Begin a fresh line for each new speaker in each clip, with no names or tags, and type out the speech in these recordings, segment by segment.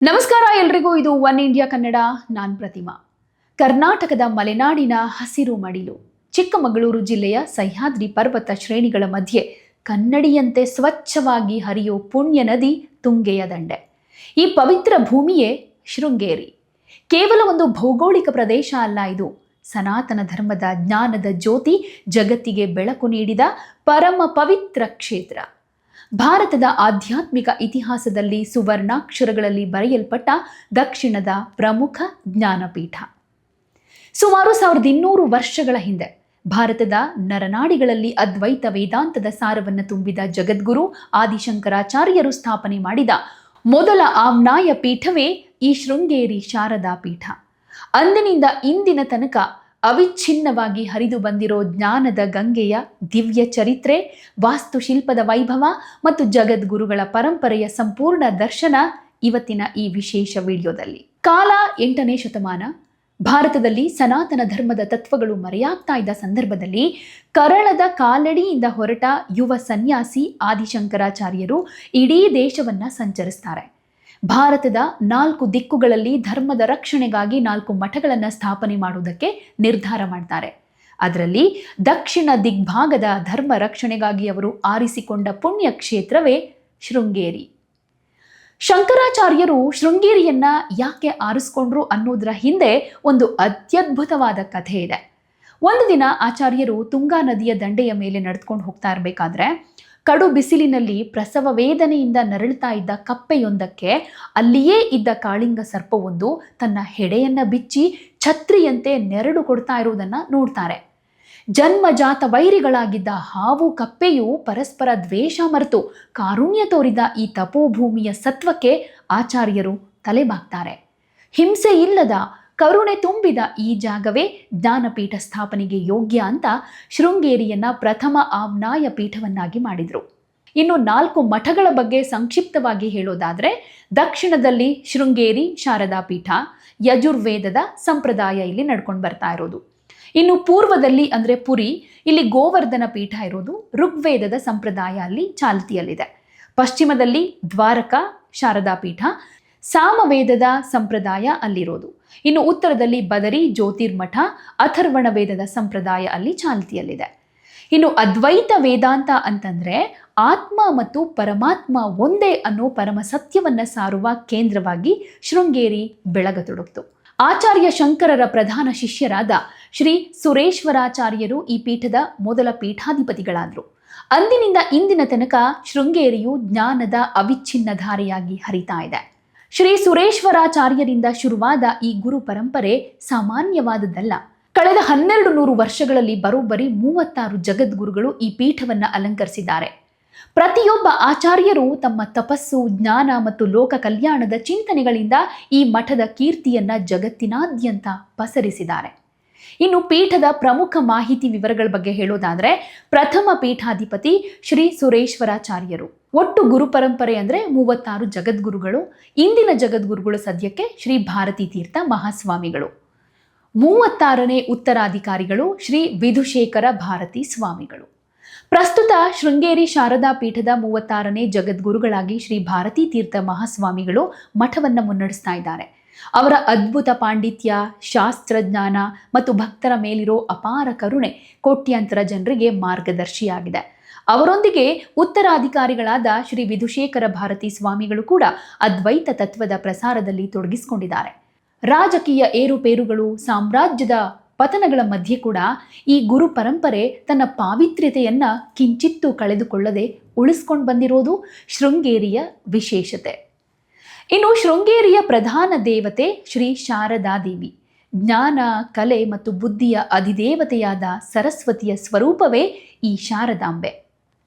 ನಮಸ್ಕಾರ ಎಲ್ರಿಗೂ. ಇದು ಒನ್ ಇಂಡಿಯಾ ಕನ್ನಡ. ನಾನ್ ಪ್ರತಿಮಾ. ಕರ್ನಾಟಕದ ಮಲೆನಾಡಿನ ಹಸಿರು ಮಡಿಲು ಚಿಕ್ಕಮಗಳೂರು ಜಿಲ್ಲೆಯ ಸಹ್ಯಾದ್ರಿ ಪರ್ವತ ಶ್ರೇಣಿಗಳ ಮಧ್ಯೆ ಕನ್ನಡಿಯಂತೆ ಸ್ವಚ್ಛವಾಗಿ ಹರಿಯೋ ಪುಣ್ಯ ನದಿ ತುಂಗೆಯ ದಂಡೆ. ಈ ಪವಿತ್ರ ಭೂಮಿಯೇ ಶೃಂಗೇರಿ. ಕೇವಲ ಒಂದು ಭೌಗೋಳಿಕ ಪ್ರದೇಶ ಅಲ್ಲ, ಇದು ಸನಾತನ ಧರ್ಮದ ಜ್ಞಾನದ ಜ್ಯೋತಿ ಜಗತ್ತಿಗೆ ಬೆಳಕು ನೀಡಿದ ಪರಮ ಪವಿತ್ರ ಕ್ಷೇತ್ರ. ಭಾರತದ ಆಧ್ಯಾತ್ಮಿಕ ಇತಿಹಾಸದಲ್ಲಿ ಸುವರ್ಣಾಕ್ಷರಗಳಲ್ಲಿ ಬರೆಯಲ್ಪಟ್ಟ ದಕ್ಷಿಣದ ಪ್ರಮುಖ ಜ್ಞಾನಪೀಠ. ಸುಮಾರು 1200 ವರ್ಷಗಳ ಹಿಂದೆ ಭಾರತದ ನರನಾಡಿಗಳಲ್ಲಿ ಅದ್ವೈತ ವೇದಾಂತದ ಸಾರವನ್ನು ತುಂಬಿದ ಜಗದ್ಗುರು ಆದಿಶಂಕರಾಚಾರ್ಯರು ಸ್ಥಾಪನೆ ಮಾಡಿದ ಮೊದಲ ಆಮ್ನಾಯ ಪೀಠವೇ ಈ ಶೃಂಗೇರಿ ಶಾರದಾ ಪೀಠ. ಅಂದಿನಿಂದ ಇಂದಿನ ತನಕ ಅವಿಚ್ಛಿನ್ನವಾಗಿ ಹರಿದು ಬಂದಿರೋ ಜ್ಞಾನದ ಗಂಗೆಯ ದಿವ್ಯ ಚರಿತ್ರೆ, ವಾಸ್ತುಶಿಲ್ಪದ ವೈಭವ ಮತ್ತು ಜಗದ್ಗುರುಗಳ ಪರಂಪರೆಯ ಸಂಪೂರ್ಣ ದರ್ಶನ ಇವತ್ತಿನ ಈ ವಿಶೇಷ ವಿಡಿಯೋದಲ್ಲಿ. ಕಾಲ 8ನೇ ಶತಮಾನ. ಭಾರತದಲ್ಲಿ ಸನಾತನ ಧರ್ಮದ ತತ್ವಗಳು ಮರೆಯಾಗ್ತಾ ಇದ್ದ ಸಂದರ್ಭದಲ್ಲಿ ಕರಳದ ಕಾಲಡಿಯಿಂದ ಹೊರಟ ಯುವ ಸನ್ಯಾಸಿ ಆದಿಶಂಕರಾಚಾರ್ಯರು ಇಡೀ ದೇಶವನ್ನ ಸಂಚರಿಸ್ತಾರೆ. ಭಾರತದ 4 ದಿಕ್ಕುಗಳಲ್ಲಿ ಧರ್ಮದ ರಕ್ಷಣೆಗಾಗಿ 4 ಮಠಗಳನ್ನು ಸ್ಥಾಪನೆ ಮಾಡುವುದಕ್ಕೆ ನಿರ್ಧಾರ ಮಾಡ್ತಾರೆ. ಅದರಲ್ಲಿ ದಕ್ಷಿಣ ದಿಗ್ಭಾಗದ ಧರ್ಮ ರಕ್ಷಣೆಗಾಗಿ ಅವರು ಆರಿಸಿಕೊಂಡ ಪುಣ್ಯ ಕ್ಷೇತ್ರವೇ ಶೃಂಗೇರಿ. ಶಂಕರಾಚಾರ್ಯರು ಶೃಂಗೇರಿಯನ್ನ ಯಾಕೆ ಆರಿಸ್ಕೊಂಡ್ರು ಅನ್ನೋದರ ಹಿಂದೆ ಒಂದು ಅತ್ಯದ್ಭುತವಾದ ಕಥೆ ಇದೆ. ಒಂದು ದಿನ ಆಚಾರ್ಯರು ತುಂಗಾ ನದಿಯ ದಂಡೆಯ ಮೇಲೆ ನಡೆದುಕೊಂಡು ಹೋಗ್ತಾ ಇರಬೇಕಾದ್ರೆ ಕಡು ಬಿಸಿಲಿನಲ್ಲಿ ಪ್ರಸವ ವೇದನೆಯಿಂದ ನರಳುತ್ತಾ ಇದ್ದ ಕಪ್ಪೆಯೊಂದಕ್ಕೆ ಅಲ್ಲಿಯೇ ಇದ್ದ ಕಾಳಿಂಗ ಸರ್ಪವೊಂದು ತನ್ನ ಹೆಡೆಯನ್ನ ಬಿಚ್ಚಿ ಛತ್ರಿಯಂತೆ ನೆರಳು ಕೊಡ್ತಾ ಇರುವುದನ್ನ ನೋಡ್ತಾರೆ. ಜನ್ಮಜಾತ ವೈರಿಗಳಾಗಿದ್ದ ಹಾವು ಕಪ್ಪೆಯು ಪರಸ್ಪರ ದ್ವೇಷ ಮರೆತು ಕಾರುಣ್ಯ ತೋರಿದ ಈ ತಪೋಭೂಮಿಯ ಸತ್ವಕ್ಕೆ ಆಚಾರ್ಯರು ತಲೆಬಾಗ್ತಾರೆ. ಹಿಂಸೆ ಇಲ್ಲದ ಕರುಣೆ ತುಂಬಿದ ಈ ಜಾಗವೇ ಜ್ಞಾನಪೀಠ ಸ್ಥಾಪನೆಗೆ ಯೋಗ್ಯ ಅಂತ ಶೃಂಗೇರಿಯನ್ನ ಪ್ರಥಮ ಆಮ್ನಾಯ ಪೀಠವನ್ನಾಗಿ ಮಾಡಿದ್ರು. ಇನ್ನು 4 ಮಠಗಳ ಬಗ್ಗೆ ಸಂಕ್ಷಿಪ್ತವಾಗಿ ಹೇಳೋದಾದ್ರೆ, ದಕ್ಷಿಣದಲ್ಲಿ ಶೃಂಗೇರಿ ಶಾರದಾ ಪೀಠ, ಯಜುರ್ವೇದದ ಸಂಪ್ರದಾಯ ಇಲ್ಲಿ ನಡ್ಕೊಂಡು ಬರ್ತಾ ಇರೋದು. ಇನ್ನು ಪೂರ್ವದಲ್ಲಿ ಅಂದ್ರೆ ಪುರಿ, ಇಲ್ಲಿ ಗೋವರ್ಧನ ಪೀಠ ಇರೋದು. ಋಗ್ವೇದದ ಸಂಪ್ರದಾಯ ಅಲ್ಲಿ ಚಾಲ್ತಿಯಲ್ಲಿದೆ. ಪಶ್ಚಿಮದಲ್ಲಿ ದ್ವಾರಕ ಶಾರದಾ ಪೀಠ, ಸಾಮವೇದದ ಸಂಪ್ರದಾಯ ಅಲ್ಲಿರೋದು. ಇನ್ನು ಉತ್ತರದಲ್ಲಿ ಬದರಿ ಜ್ಯೋತಿರ್ಮಠ, ಅಥರ್ವಣ ವೇದದ ಸಂಪ್ರದಾಯ ಅಲ್ಲಿ ಚಾಲ್ತಿಯಲ್ಲಿದೆ. ಇನ್ನು ಅದ್ವೈತ ವೇದಾಂತ ಅಂತಂದ್ರೆ ಆತ್ಮ ಮತ್ತು ಪರಮಾತ್ಮ ಒಂದೇ ಅನ್ನೋ ಪರಮ ಸತ್ಯವನ್ನ ಸಾರುವ ಕೇಂದ್ರವಾಗಿ ಶೃಂಗೇರಿ ಬೆಳಗತೊಡಗಿತು. ಆಚಾರ್ಯ ಶಂಕರರ ಪ್ರಧಾನ ಶಿಷ್ಯರಾದ ಶ್ರೀ ಸುರೇಶ್ವರಾಚಾರ್ಯರು ಈ ಪೀಠದ ಮೊದಲ ಪೀಠಾಧಿಪತಿಗಳಾದರು. ಅಂದಿನಿಂದ ಇಂದಿನ ತನಕ ಶೃಂಗೇರಿಯು ಜ್ಞಾನದ ಅವಿಚ್ಛಿನ್ನ ಧಾರೆಯಾಗಿ ಹರಿತಾ ಇದೆ. ಶ್ರೀ ಸುರೇಶ್ವರಾಚಾರ್ಯರಿಂದ ಶುರುವಾದ ಈ ಗುರು ಪರಂಪರೆ ಸಾಮಾನ್ಯವಾದದ್ದಲ್ಲ. ಕಳೆದ 1200 ವರ್ಷಗಳಲ್ಲಿ ಬರೋಬ್ಬರಿ 36 ಜಗದ್ಗುರುಗಳು ಈ ಪೀಠವನ್ನ ಅಲಂಕರಿಸಿದ್ದಾರೆ. ಪ್ರತಿಯೊಬ್ಬ ಆಚಾರ್ಯರು ತಮ್ಮ ತಪಸ್ಸು, ಜ್ಞಾನ ಮತ್ತು ಲೋಕ ಕಲ್ಯಾಣದ ಚಿಂತನೆಗಳಿಂದ ಈ ಮಠದ ಕೀರ್ತಿಯನ್ನ ಜಗತ್ತಿನಾದ್ಯಂತ ಪಸರಿಸಿದ್ದಾರೆ. ಇನ್ನು ಪೀಠದ ಪ್ರಮುಖ ಮಾಹಿತಿ ವಿವರಗಳ ಬಗ್ಗೆ ಹೇಳೋದಾದ್ರೆ, ಪ್ರಥಮ ಪೀಠಾಧಿಪತಿ ಶ್ರೀ ಸುರೇಶ್ವರಾಚಾರ್ಯರು. ಒಟ್ಟು ಗುರು ಪರಂಪರೆ ಅಂದ್ರೆ 36 ಜಗದ್ಗುರುಗಳು. ಇಂದಿನ ಜಗದ್ಗುರುಗಳು ಸದ್ಯಕ್ಕೆ ಶ್ರೀ ಭಾರತೀ ತೀರ್ಥ ಮಹಾಸ್ವಾಮಿಗಳು. 36ನೇ ಉತ್ತರಾಧಿಕಾರಿಗಳು ಶ್ರೀ ವಿಧುಶೇಖರ ಭಾರತೀ ಸ್ವಾಮಿಗಳು. ಪ್ರಸ್ತುತ ಶೃಂಗೇರಿ ಶಾರದಾ ಪೀಠದ 36ನೇ ಜಗದ್ಗುರುಗಳಾಗಿ ಶ್ರೀ ಭಾರತೀ ತೀರ್ಥ ಮಹಾಸ್ವಾಮಿಗಳು ಮಠವನ್ನು ಮುನ್ನಡೆಸ್ತಾ ಇದ್ದಾರೆ. ಅವರ ಅದ್ಭುತ ಪಾಂಡಿತ್ಯ, ಶಾಸ್ತ್ರಜ್ಞಾನ ಮತ್ತು ಭಕ್ತರ ಮೇಲಿರೋ ಅಪಾರ ಕರುಣೆ ಕೋಟ್ಯಾಂತರ ಜನರಿಗೆ ಮಾರ್ಗದರ್ಶಿಯಾಗಿದೆ. ಅವರೊಂದಿಗೆ ಉತ್ತರಾಧಿಕಾರಿಗಳಾದ ಶ್ರೀ ವಿಧುಶೇಖರ ಭಾರತೀ ಸ್ವಾಮಿಗಳು ಕೂಡ ಅದ್ವೈತ ತತ್ವದ ಪ್ರಸಾರದಲ್ಲಿ ತೊಡಗಿಸಿಕೊಂಡಿದ್ದಾರೆ. ರಾಜಕೀಯ ಏರುಪೇರುಗಳು, ಸಾಮ್ರಾಜ್ಯದ ಪತನಗಳ ಮಧ್ಯೆ ಕೂಡ ಈ ಗುರು ಪರಂಪರೆ ತನ್ನ ಪಾವಿತ್ರ್ಯತೆಯನ್ನ ಕಿಂಚಿತ್ತೂ ಕಳೆದುಕೊಳ್ಳದೆ ಉಳಿಸ್ಕೊಂಡು ಬಂದಿರೋದು ಶೃಂಗೇರಿಯ ವಿಶೇಷತೆ. ಇನ್ನು ಶೃಂಗೇರಿಯ ಪ್ರಧಾನ ದೇವತೆ ಶ್ರೀ ಶಾರದಾ ದೇವಿ. ಜ್ಞಾನ, ಕಲೆ ಮತ್ತು ಬುದ್ಧಿಯ ಅಧಿದೇವತೆಯಾದ ಸರಸ್ವತಿಯ ಸ್ವರೂಪವೇ ಈ ಶಾರದಾಂಬೆ.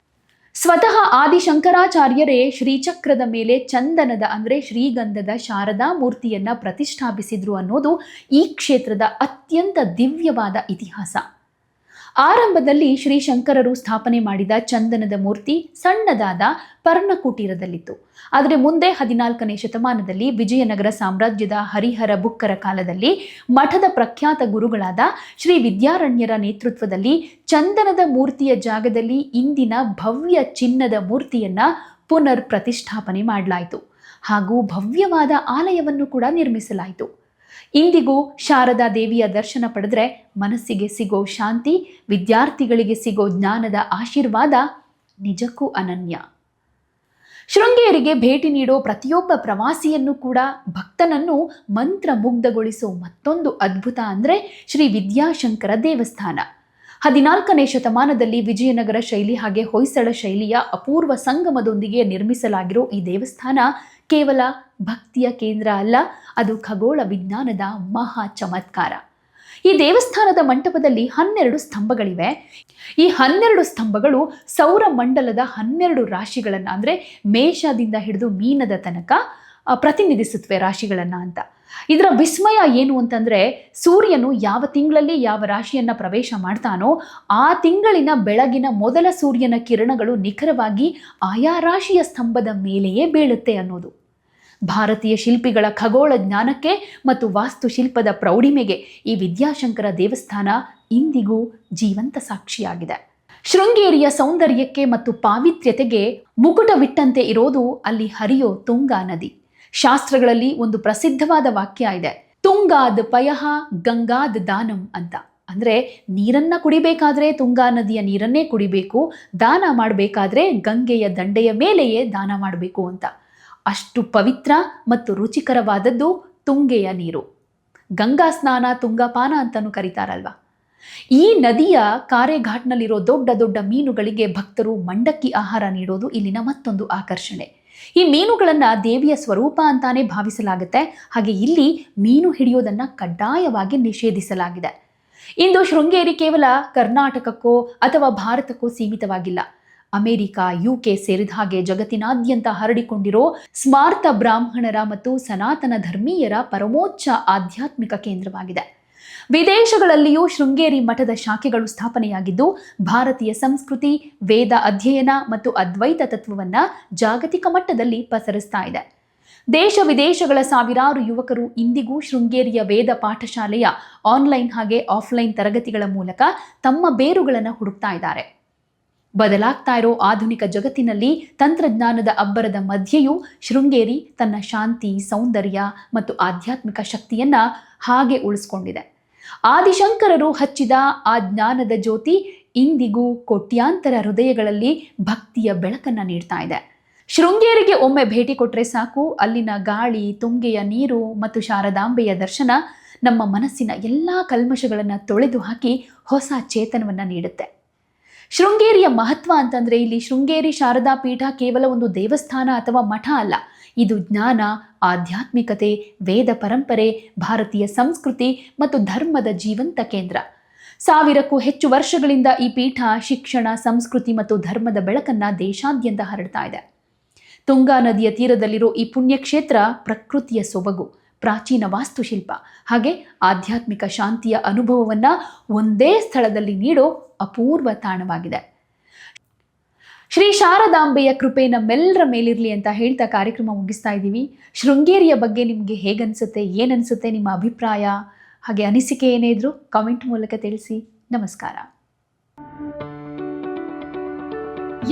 ಸ್ವತಃ ಆದಿಶಂಕರಾಚಾರ್ಯರೇ ಶ್ರೀಚಕ್ರದ ಮೇಲೆ ಚಂದನದ ಅಂದ್ರೆ ಶ್ರೀಗಂಧದ ಶಾರದಾ ಮೂರ್ತಿಯನ್ನ ಪ್ರತಿಷ್ಠಾಪಿಸಿದ್ರು ಅನ್ನೋದು ಈ ಕ್ಷೇತ್ರದ ಅತ್ಯಂತ ದಿವ್ಯವಾದ ಇತಿಹಾಸ. ಆರಂಭದಲ್ಲಿ ಶ್ರೀ ಶಂಕರರು ಸ್ಥಾಪನೆ ಮಾಡಿದ ಚಂದನದ ಮೂರ್ತಿ ಸಣ್ಣದಾದ ಪರ್ಣಕುಟೀರದಲ್ಲಿತ್ತು. ಆದರೆ ಮುಂದೆ 14ನೇ ಶತಮಾನದಲ್ಲಿ ವಿಜಯನಗರ ಸಾಮ್ರಾಜ್ಯದ ಹರಿಹರ ಬುಕ್ಕರ ಕಾಲದಲ್ಲಿ ಮಠದ ಪ್ರಖ್ಯಾತ ಗುರುಗಳಾದ ಶ್ರೀ ವಿದ್ಯಾರಣ್ಯರ ನೇತೃತ್ವದಲ್ಲಿ ಚಂದನದ ಮೂರ್ತಿಯ ಜಾಗದಲ್ಲಿ ಇಂದಿನ ಭವ್ಯ ಚಿನ್ನದ ಮೂರ್ತಿಯನ್ನ ಪುನರ್ ಪ್ರತಿಷ್ಠಾಪನೆ ಮಾಡಲಾಯಿತು. ಹಾಗೂ ಭವ್ಯವಾದ ಆಲಯವನ್ನು ಕೂಡ ನಿರ್ಮಿಸಲಾಯಿತು. ಇಂದಿಗೂ ಶಾರದಾ ದೇವಿಯ ದರ್ಶನ ಪಡೆದ್ರೆ ಮನಸ್ಸಿಗೆ ಸಿಗೋ ಶಾಂತಿ, ವಿದ್ಯಾರ್ಥಿಗಳಿಗೆ ಸಿಗೋ ಜ್ಞಾನದ ಆಶೀರ್ವಾದ ನಿಜಕ್ಕೂ ಅನನ್ಯ. ಶೃಂಗೇರಿಗೆ ಭೇಟಿ ನೀಡೋ ಪ್ರತಿಯೊಬ್ಬ ಪ್ರವಾಸಿಯನ್ನು ಕೂಡ ಭಕ್ತನನ್ನು ಮಂತ್ರಮುಗ್ಧಗೊಳಿಸೋ ಮತ್ತೊಂದು ಅದ್ಭುತ ಅಂದರೆ ಶ್ರೀ ವಿದ್ಯಾಶಂಕರ ದೇವಸ್ಥಾನ. 14ನೇ ಶತಮಾನದಲ್ಲಿ ವಿಜಯನಗರ ಶೈಲಿ ಹಾಗೆ ಹೊಯ್ಸಳ ಶೈಲಿಯ ಅಪೂರ್ವ ಸಂಗಮದೊಂದಿಗೆ ನಿರ್ಮಿಸಲಾಗಿರೋ ಈ ದೇವಸ್ಥಾನ ಕೇವಲ ಭಕ್ತಿಯ ಕೇಂದ್ರ ಅಲ್ಲ, ಅದು ಖಗೋಳ ವಿಜ್ಞಾನದ ಮಹಾ ಚಮತ್ಕಾರ. ಈ ದೇವಸ್ಥಾನದ ಮಂಟಪದಲ್ಲಿ 12 ಸ್ತಂಭಗಳಿವೆ. ಈ 12 ಸ್ತಂಭಗಳು ಸೌರಮಂಡಲದ 12 ರಾಶಿಗಳನ್ನು ಅಂದರೆ ಮೇಷದಿಂದ ಹಿಡಿದು ಮೀನದ ತನಕ ಪ್ರತಿನಿಧಿಸುತ್ತವೆ ರಾಶಿಗಳನ್ನು ಅಂತ. ಇದರ ವಿಸ್ಮಯ ಏನು ಅಂತಂದರೆ, ಸೂರ್ಯನು ಯಾವ ತಿಂಗಳಲ್ಲಿ ಯಾವ ರಾಶಿಯನ್ನು ಪ್ರವೇಶ ಮಾಡ್ತಾನೋ ಆ ತಿಂಗಳಿನ ಬೆಳಗಿನ ಮೊದಲ ಸೂರ್ಯನ ಕಿರಣಗಳು ನಿಖರವಾಗಿ ಆಯಾ ರಾಶಿಯ ಸ್ತಂಭದ ಮೇಲೆಯೇ ಬೀಳುತ್ತೆ ಅನ್ನೋದು. ಭಾರತೀಯ ಶಿಲ್ಪಿಗಳ ಖಗೋಳ ಜ್ಞಾನಕ್ಕೆ ಮತ್ತು ವಾಸ್ತುಶಿಲ್ಪದ ಪ್ರೌಢಿಮೆಗೆ ಈ ವಿದ್ಯಾಶಂಕರ ದೇವಸ್ಥಾನ ಇಂದಿಗೂ ಜೀವಂತ ಸಾಕ್ಷಿಯಾಗಿದೆ. ಶೃಂಗೇರಿಯ ಸೌಂದರ್ಯಕ್ಕೆ ಮತ್ತು ಪಾವಿತ್ರ್ಯತೆಗೆ ಮುಕುಟವಿಟ್ಟಂತೆ ಇರೋದು ಅಲ್ಲಿ ಹರಿಯೋ ತುಂಗಾ ನದಿ. ಶಾಸ್ತ್ರಗಳಲ್ಲಿ ಒಂದು ಪ್ರಸಿದ್ಧವಾದ ವಾಕ್ಯ ಇದೆ, ತುಂಗಾದ್ ಪಯಃ ಗಂಗಾದ್ ದಾನಂ ಅಂತ. ಅಂದರೆ ನೀರನ್ನ ಕುಡಿಬೇಕಾದ್ರೆ ತುಂಗಾ ನದಿಯ ನೀರನ್ನೇ ಕುಡಿಬೇಕು, ದಾನ ಮಾಡಬೇಕಾದ್ರೆ ಗಂಗೆಯ ದಂಡೆಯ ಮೇಲೆಯೇ ದಾನ ಮಾಡಬೇಕು ಅಂತ. ಅಷ್ಟು ಪವಿತ್ರ ಮತ್ತು ರುಚಿಕರವಾದದ್ದು ತುಂಗೆಯ ನೀರು. ಗಂಗಾ ಸ್ನಾನ ತುಂಗಪಾನ ಅಂತಲೂ ಕರೀತಾರಲ್ವ. ಈ ನದಿಯ ಕಾರೆಘಾಟ್ನಲ್ಲಿರೋ ದೊಡ್ಡ ದೊಡ್ಡ ಮೀನುಗಳಿಗೆ ಭಕ್ತರು ಮಂಡಕ್ಕಿ ಆಹಾರ ನೀಡೋದು ಇಲ್ಲಿನ ಮತ್ತೊಂದು ಆಕರ್ಷಣೆ. ಈ ಮೀನುಗಳನ್ನು ದೇವಿಯ ಸ್ವರೂಪ ಅಂತಾನೆ ಭಾವಿಸಲಾಗುತ್ತೆ. ಹಾಗೆ ಇಲ್ಲಿ ಮೀನು ಹಿಡಿಯೋದನ್ನು ಕಡ್ಡಾಯವಾಗಿ ನಿಷೇಧಿಸಲಾಗಿದೆ. ಇಂದು ಶೃಂಗೇರಿ ಕೇವಲ ಕರ್ನಾಟಕಕ್ಕೋ ಅಥವಾ ಭಾರತಕ್ಕೋ ಸೀಮಿತವಾಗಿಲ್ಲ. ಅಮೆರಿಕ, UK ಸೇರಿದ ಹಾಗೆ ಜಗತ್ತಿನಾದ್ಯಂತ ಹರಡಿಕೊಂಡಿರೋ ಸ್ಮಾರ್ತ ಬ್ರಾಹ್ಮಣರ ಮತ್ತು ಸನಾತನ ಧರ್ಮೀಯರ ಪರಮೋಚ್ಚ ಆಧ್ಯಾತ್ಮಿಕ ಕೇಂದ್ರವಾಗಿದೆ. ವಿದೇಶಗಳಲ್ಲಿಯೂ ಶೃಂಗೇರಿ ಮಠದ ಶಾಖೆಗಳು ಸ್ಥಾಪನೆಯಾಗಿದ್ದು ಭಾರತೀಯ ಸಂಸ್ಕೃತಿ, ವೇದ ಅಧ್ಯಯನ ಮತ್ತು ಅದ್ವೈತ ತತ್ವವನ್ನು ಜಾಗತಿಕ ಮಟ್ಟದಲ್ಲಿ ಪಸರಿಸ್ತಾ ಇದೆ. ದೇಶ ವಿದೇಶಗಳ ಸಾವಿರಾರು ಯುವಕರು ಇಂದಿಗೂ ಶೃಂಗೇರಿಯ ವೇದ ಪಾಠಶಾಲೆಯ ಆನ್ಲೈನ್ ಹಾಗೆ ಆಫ್ಲೈನ್ ತರಗತಿಗಳ ಮೂಲಕ ತಮ್ಮ ಬೇರುಗಳನ್ನು ಹುಡುಕ್ತಾ ಇದ್ದಾರೆ. ಬದಲಾಗ್ತಾ ಇರೋ ಆಧುನಿಕ ಜಗತ್ತಿನಲ್ಲಿ ತಂತ್ರಜ್ಞಾನದ ಅಬ್ಬರದ ಮಧ್ಯೆಯೂ ಶೃಂಗೇರಿ ತನ್ನ ಶಾಂತಿ, ಸೌಂದರ್ಯ ಮತ್ತು ಆಧ್ಯಾತ್ಮಿಕ ಶಕ್ತಿಯನ್ನ ಹಾಗೆ ಉಳಿಸ್ಕೊಂಡಿದೆ. ಆದಿಶಂಕರರು ಹಚ್ಚಿದ ಆ ಜ್ಞಾನದ ಜ್ಯೋತಿ ಇಂದಿಗೂ ಕೋಟ್ಯಾಂತರ ಹೃದಯಗಳಲ್ಲಿ ಭಕ್ತಿಯ ಬೆಳಕನ್ನ ನೀಡ್ತಾ ಇದೆ. ಶೃಂಗೇರಿಗೆ ಒಮ್ಮೆ ಭೇಟಿ ಕೊಟ್ಟರೆ ಸಾಕು, ಅಲ್ಲಿನ ಗಾಳಿ, ತುಂಗೆಯ ನೀರು ಮತ್ತು ಶಾರದಾಂಬೆಯ ದರ್ಶನ ನಮ್ಮ ಮನಸ್ಸಿನ ಎಲ್ಲ ಕಲ್ಮಶಗಳನ್ನು ತೊಳೆದು ಹಾಕಿ ಹೊಸ ಚೇತನವನ್ನು ನೀಡುತ್ತೆ. ಶೃಂಗೇರಿಯ ಮಹತ್ವ ಅಂತಂದರೆ ಇಲ್ಲಿ ಶೃಂಗೇರಿ ಶಾರದಾ ಪೀಠ ಕೇವಲ ಒಂದು ದೇವಸ್ಥಾನ ಅಥವಾ ಮಠ ಅಲ್ಲ. ಇದು ಜ್ಞಾನ, ಆಧ್ಯಾತ್ಮಿಕತೆ, ವೇದ ಪರಂಪರೆ, ಭಾರತೀಯ ಸಂಸ್ಕೃತಿ ಮತ್ತು ಧರ್ಮದ ಜೀವಂತ ಕೇಂದ್ರ. 1000ಕ್ಕೂ ಹೆಚ್ಚು ವರ್ಷಗಳಿಂದ ಈ ಪೀಠ ಶಿಕ್ಷಣ, ಸಂಸ್ಕೃತಿ ಮತ್ತು ಧರ್ಮದ ಬೆಳಕನ್ನು ದೇಶಾದ್ಯಂತ ಹರಡ್ತಾ ಇದೆ. ತುಂಗಾ ನದಿಯ ತೀರದಲ್ಲಿರೋ ಈ ಪುಣ್ಯಕ್ಷೇತ್ರ ಪ್ರಕೃತಿಯ ಸೊಬಗು, ಪ್ರಾಚೀನ ವಾಸ್ತುಶಿಲ್ಪ ಹಾಗೆ ಆಧ್ಯಾತ್ಮಿಕ ಶಾಂತಿಯ ಅನುಭವವನ್ನು ಒಂದೇ ಸ್ಥಳದಲ್ಲಿ ನೀಡೋ ಅಪೂರ್ವ ತಾಣವಾಗಿದೆ. ಶ್ರೀ ಶಾರದಾಂಬೆಯ ಕೃಪೆ ನಮ್ಮೆಲ್ಲರ ಮೇಲಿರಲಿ ಅಂತ ಹೇಳ್ತಾ ಕಾರ್ಯಕ್ರಮ ಮುಗಿಸ್ತಾ ಇದ್ದೀವಿ. ಶೃಂಗೇರಿಯ ಬಗ್ಗೆ ನಿಮಗೆ ಹೇಗನ್ಸುತ್ತೆ, ಏನನ್ಸುತ್ತೆ, ನಿಮ್ಮ ಅಭಿಪ್ರಾಯ ಹಾಗೆ ಅನಿಸಿಕೆ ಏನೇ ಇದ್ರೂ ಕಾಮೆಂಟ್ ಮೂಲಕ ತಿಳಿಸಿ. ನಮಸ್ಕಾರ.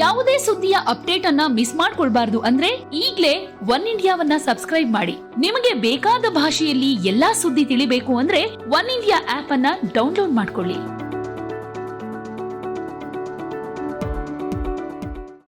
ಯಾವುದೇ ಸುದ್ದಿಯ ಅಪ್ಡೇಟ್ ಅನ್ನ ಮಿಸ್ ಮಾಡ್ಕೊಳ್ಬಾರ್ದು ಅಂದ್ರೆ ಈಗ್ಲೇ ಒನ್ ಇಂಡಿಯಾವನ್ನ ಸಬ್ಸ್ಕ್ರೈಬ್ ಮಾಡಿ. ನಿಮಗೆ ಬೇಕಾದ ಭಾಷೆಯಲ್ಲಿ ಎಲ್ಲಾ ಸುದ್ದಿ ತಿಳಿಬೇಕು ಅಂದ್ರೆ ಒನ್ ಇಂಡಿಯಾ ಆಪ್ ಅನ್ನ ಡೌನ್ಲೋಡ್ ಮಾಡ್ಕೊಳ್ಳಿ.